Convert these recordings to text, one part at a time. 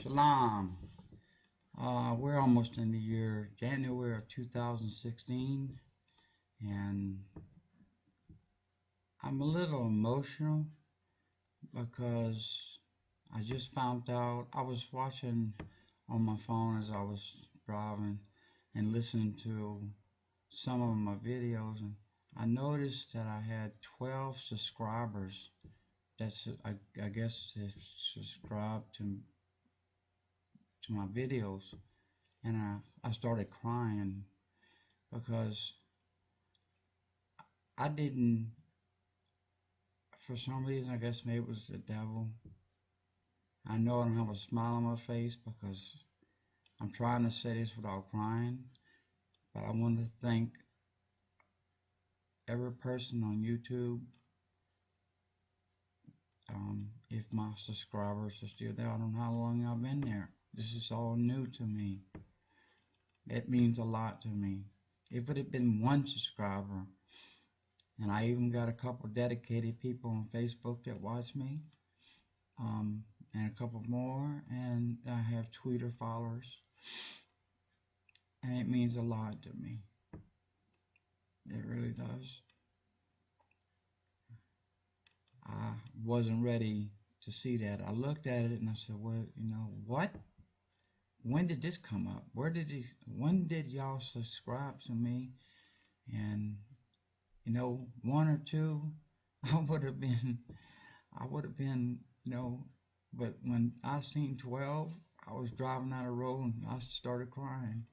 Shalom. We're almost in the year January of 2016, and I'm a little emotional because I just found out. I was watching on my phone as I was driving and listening to some of my videos, and I noticed that I had 12 subscribers. That's I guess they subscribed to my videos, and I started crying because I didn't, for some reason, I guess maybe it was the devil. I know I don't have a smile on my face because I'm trying to say this without crying, but I want to thank every person on YouTube. If my subscribers are still there, I don't know how long I've been there. This is all new to me. It means a lot to me. If it had been one subscriber, and I even got a couple dedicated people on Facebook that watch me, and a couple more, and I have Twitter followers, and it means a lot to me. It really does. I wasn't ready to see that. I looked at it and I said, well, what? When did this come up? When did y'all subscribe to me? And, one or two, I would have been, but when I seen 12, I was driving down the road and I started crying.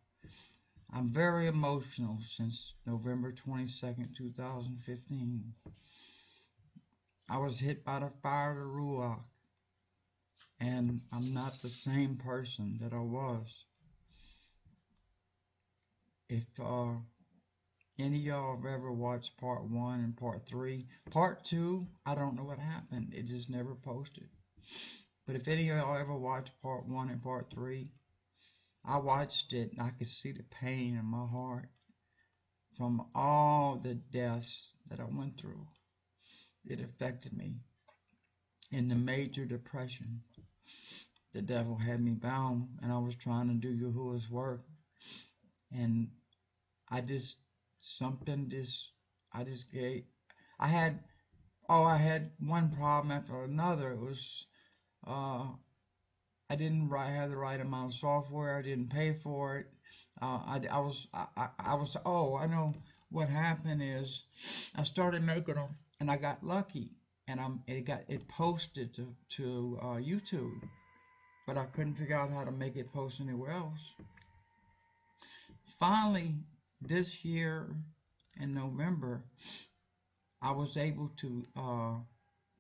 I'm very emotional since November 22nd, 2015. I was hit by the fire of the Ruach, and I'm not the same person that I was. If any of y'all have ever watched part 1 and part 3, part 2, I don't know what happened. It just never posted. But if any of y'all ever watched part 1 and part 3, I watched it and I could see the pain in my heart from all the deaths that I went through. It affected me. In the major depression, the devil had me bound, and I was trying to do Yahuwah's work, and I had one problem after another. It was I didn't have the right amount of software. I didn't pay for it. I know what happened is I started making them, and I got lucky, and it posted to YouTube, but I couldn't figure out how to make it post anywhere else. Finally, this year in November, I was able to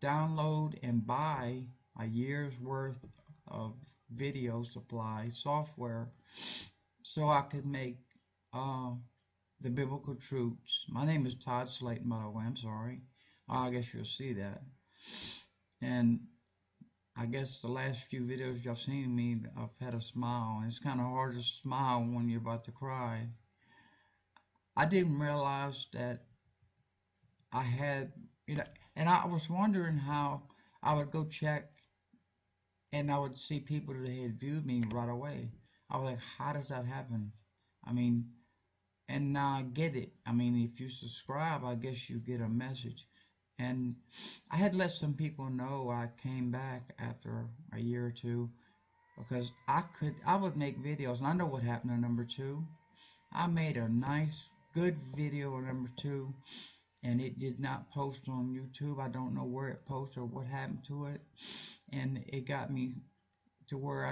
download and buy a year's worth of video supply software so I could make the biblical truths. My name is Todd Slayton, by the way. I'm sorry. I guess you'll see that. And I guess the last few videos y'all seen me, I've had a smile, and it's kind of hard to smile when you're about to cry. I didn't realize that I had, and I was wondering how I would go check, and I would see people that had viewed me right away. I was like, how does that happen? And now I get it. If you subscribe, I guess you get a message. And I had let some people know I came back after a year or two because I would make videos, and I know what happened to number 2. I made a nice, good video on number 2, and it did not post on YouTube. I don't know where it posted or what happened to it, and it got me to where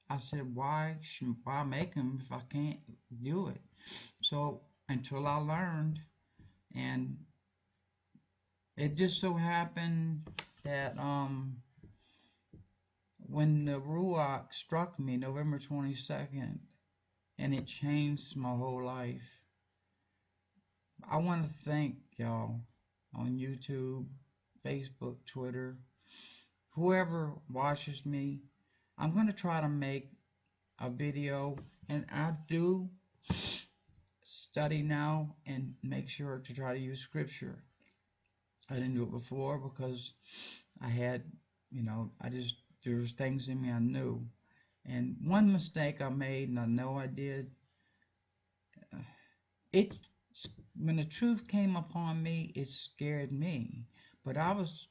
I said, why make them if I can't do it? So until I learned, and it just so happened that when the Ruach struck me November 22nd, and it changed my whole life, I want to thank y'all on YouTube, Facebook, Twitter, whoever watches me. I'm going to try to make a video, and I do study now and make sure to try to use scripture. I didn't do it before because I had, I just there's things in me I knew. And one mistake I made, and I know I did, it when the truth came upon me, it scared me. But I was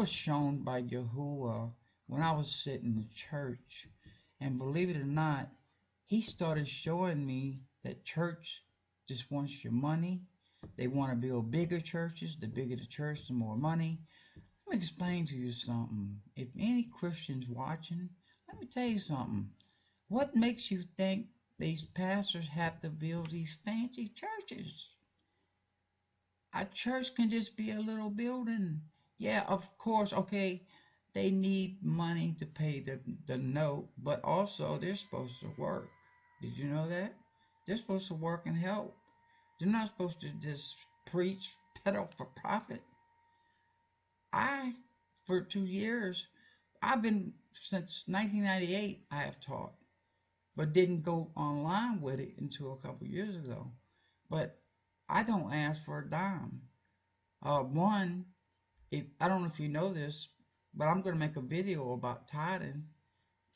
shown by Yahuwah when I was sitting in church, and believe it or not, he started showing me that church just wants your money. They want to build bigger churches. The bigger the church, the more money. Let me explain to you something. If any Christians watching, let me tell you something. What makes you think these pastors have to build these fancy churches? A church can just be a little building. Yeah, of course, okay, they need money to pay the note, but also they're supposed to work. Did you know that? They're supposed to work and help. They're not supposed to just preach, peddle for profit. For 2 years, since 1998, I have taught, but didn't go online with it until a couple years ago. But I don't ask for a dime. One, I don't know if you know this, but I'm going to make a video about tithing.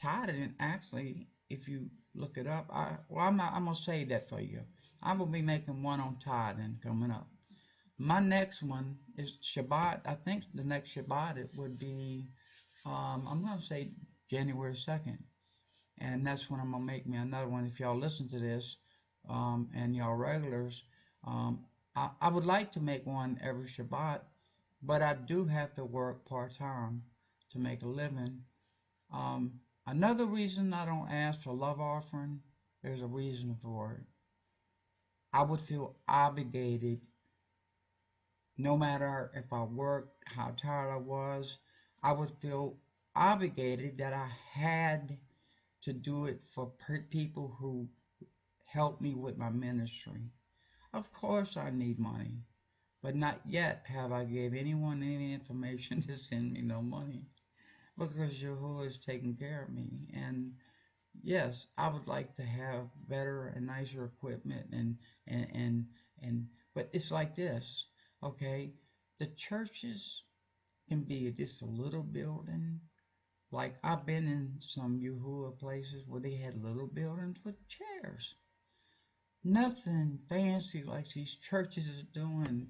Tithing, actually, if you look it up, I'm going to say that for you. I'm going to be making one on tithing coming up. My next one is Shabbat. I think the next Shabbat it would be, I'm going to say January 2nd. And that's when I'm going to make me another one. If y'all listen to this, and y'all regulars, I would like to make one every Shabbat, but I do have to work part-time to make a living. Another reason I don't ask for love offering, there's a reason for it. I would feel obligated, no matter if I worked, how tired I was, I would feel obligated that I had to do it for people who helped me with my ministry. Of course I need money, but not yet have I gave anyone any information to send me no money, because Yahuwah is taking care of me. And yes, I would like to have better and nicer equipment and but it's like this, okay? The churches can be just a little building. Like I've been in some Yahuwah places where they had little buildings with chairs. Nothing fancy like these churches are doing.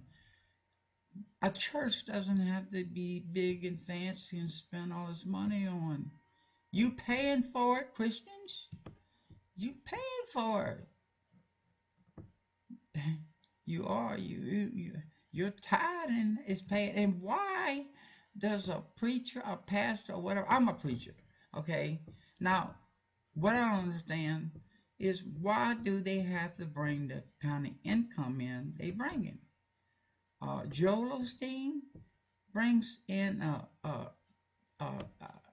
A church doesn't have to be big and fancy and spend all this money on. You paying for it, Christians? You paying for it. You are. Your tithing is paid. And why does a preacher, a pastor, or whatever? I'm a preacher. Okay. Now, what I don't understand is why do they have to bring the kind of income in they bring in? Joel Osteen brings in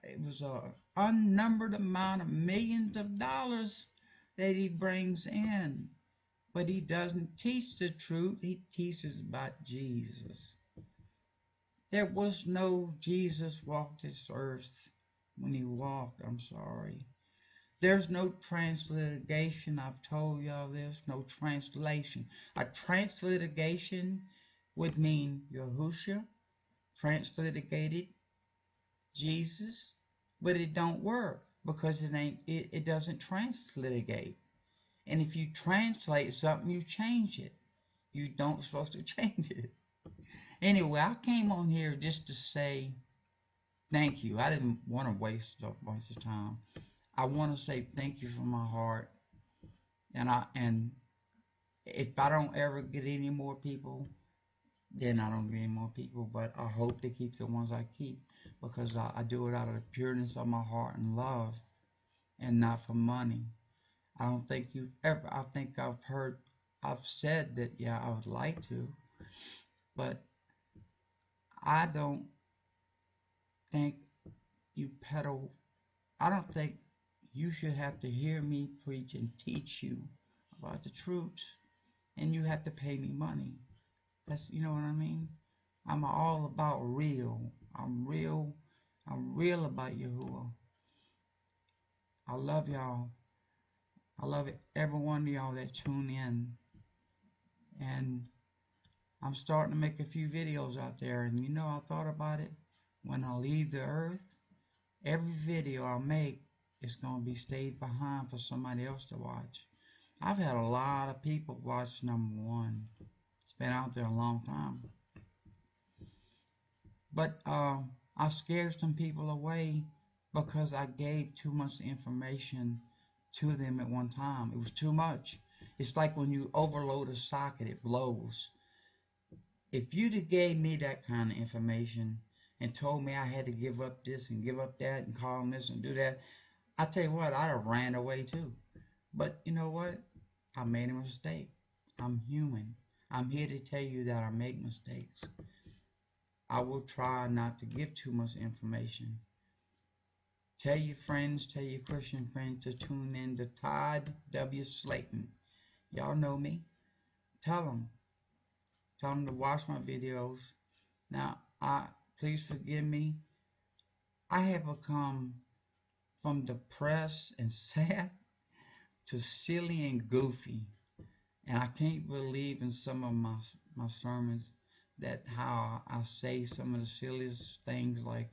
it was a unnumbered amount of millions of dollars that he brings in, but he doesn't teach the truth. He teaches about Jesus. There was no Jesus walked this earth when he walked. I'm sorry. There's no transliteration. I've told y'all this. No translation. A transliteration would mean Yahushua transliterated Jesus, but it don't work because it doesn't translitigate. And if you translate something, you change it. You don't supposed to change it. Anyway, I came on here just to say thank you. I didn't want to waste a bunch of time. I want to say thank you from my heart. And if I don't ever get any more people, then I don't get any more people. But I hope to keep the ones I keep, because I do it out of the pureness of my heart and love, and not for money. I don't think you've ever. I think I've said that, yeah, I would like to, but I don't think you peddle. I don't think you should have to hear me preach and teach you about the truth, and you have to pay me money. You know what I mean? I'm all about real. I'm real. I'm real about Yahuwah. I love y'all. I love every one of y'all that tune in. And I'm starting to make a few videos out there. And I thought about it. When I leave the earth, Every video I make is going to be stayed behind for somebody else to watch. I've had a lot of people watch number one. It's been out there a long time. But I scared some people away because I gave too much information to them at one time. It was too much. It's like when you overload a socket, it blows. If you'd have gave me that kind of information and told me I had to give up this and give up that and call them this and do that, I tell you what, I'd have ran away too. But you know what? I made a mistake. I'm human. I'm here to tell you that I make mistakes. I will try not to give too much information. Tell your friends, tell your Christian friends to tune in to Todd W. Slayton. Y'all know me. Tell them. Tell them to watch my videos. Now, please forgive me. I have become from depressed and sad to silly and goofy. And I can't believe in some of my sermons that how I say some of the silliest things like,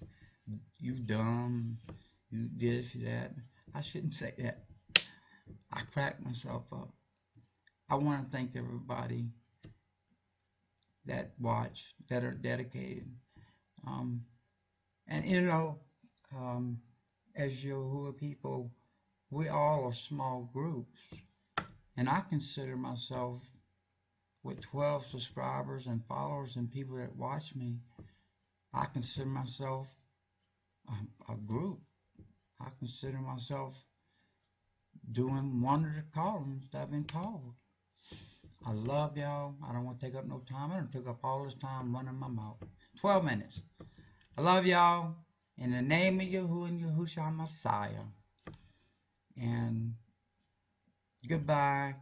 you dumb, you this, you that. I shouldn't say that. I crack myself up. I want to thank everybody that watch, that are dedicated. And you know, as Yahuwah people, we all are small groups. And I consider myself, with 12 subscribers and followers and people that watch me, I consider myself a group. I consider myself doing one of the callings that I've been called. I love y'all. I don't want to take up no time. I don't take up all this time running my mouth. 12 minutes. I love y'all. In the name of Yahuwah and Yahushua Messiah. And goodbye.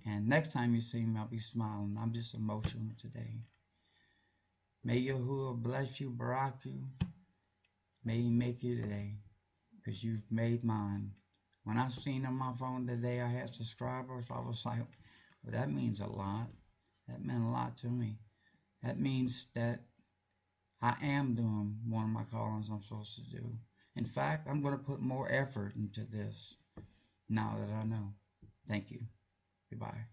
And next time you see me, I'll be smiling. I'm just emotional today. May Yahuwah bless you, barak you. May he make you today, because you've made mine. When I seen on my phone today I had subscribers, I was like, well, that means a lot. That meant a lot to me. That means that I am doing one of my callings I'm supposed to do. In fact, I'm going to put more effort into this now that I know. Thank you. Goodbye.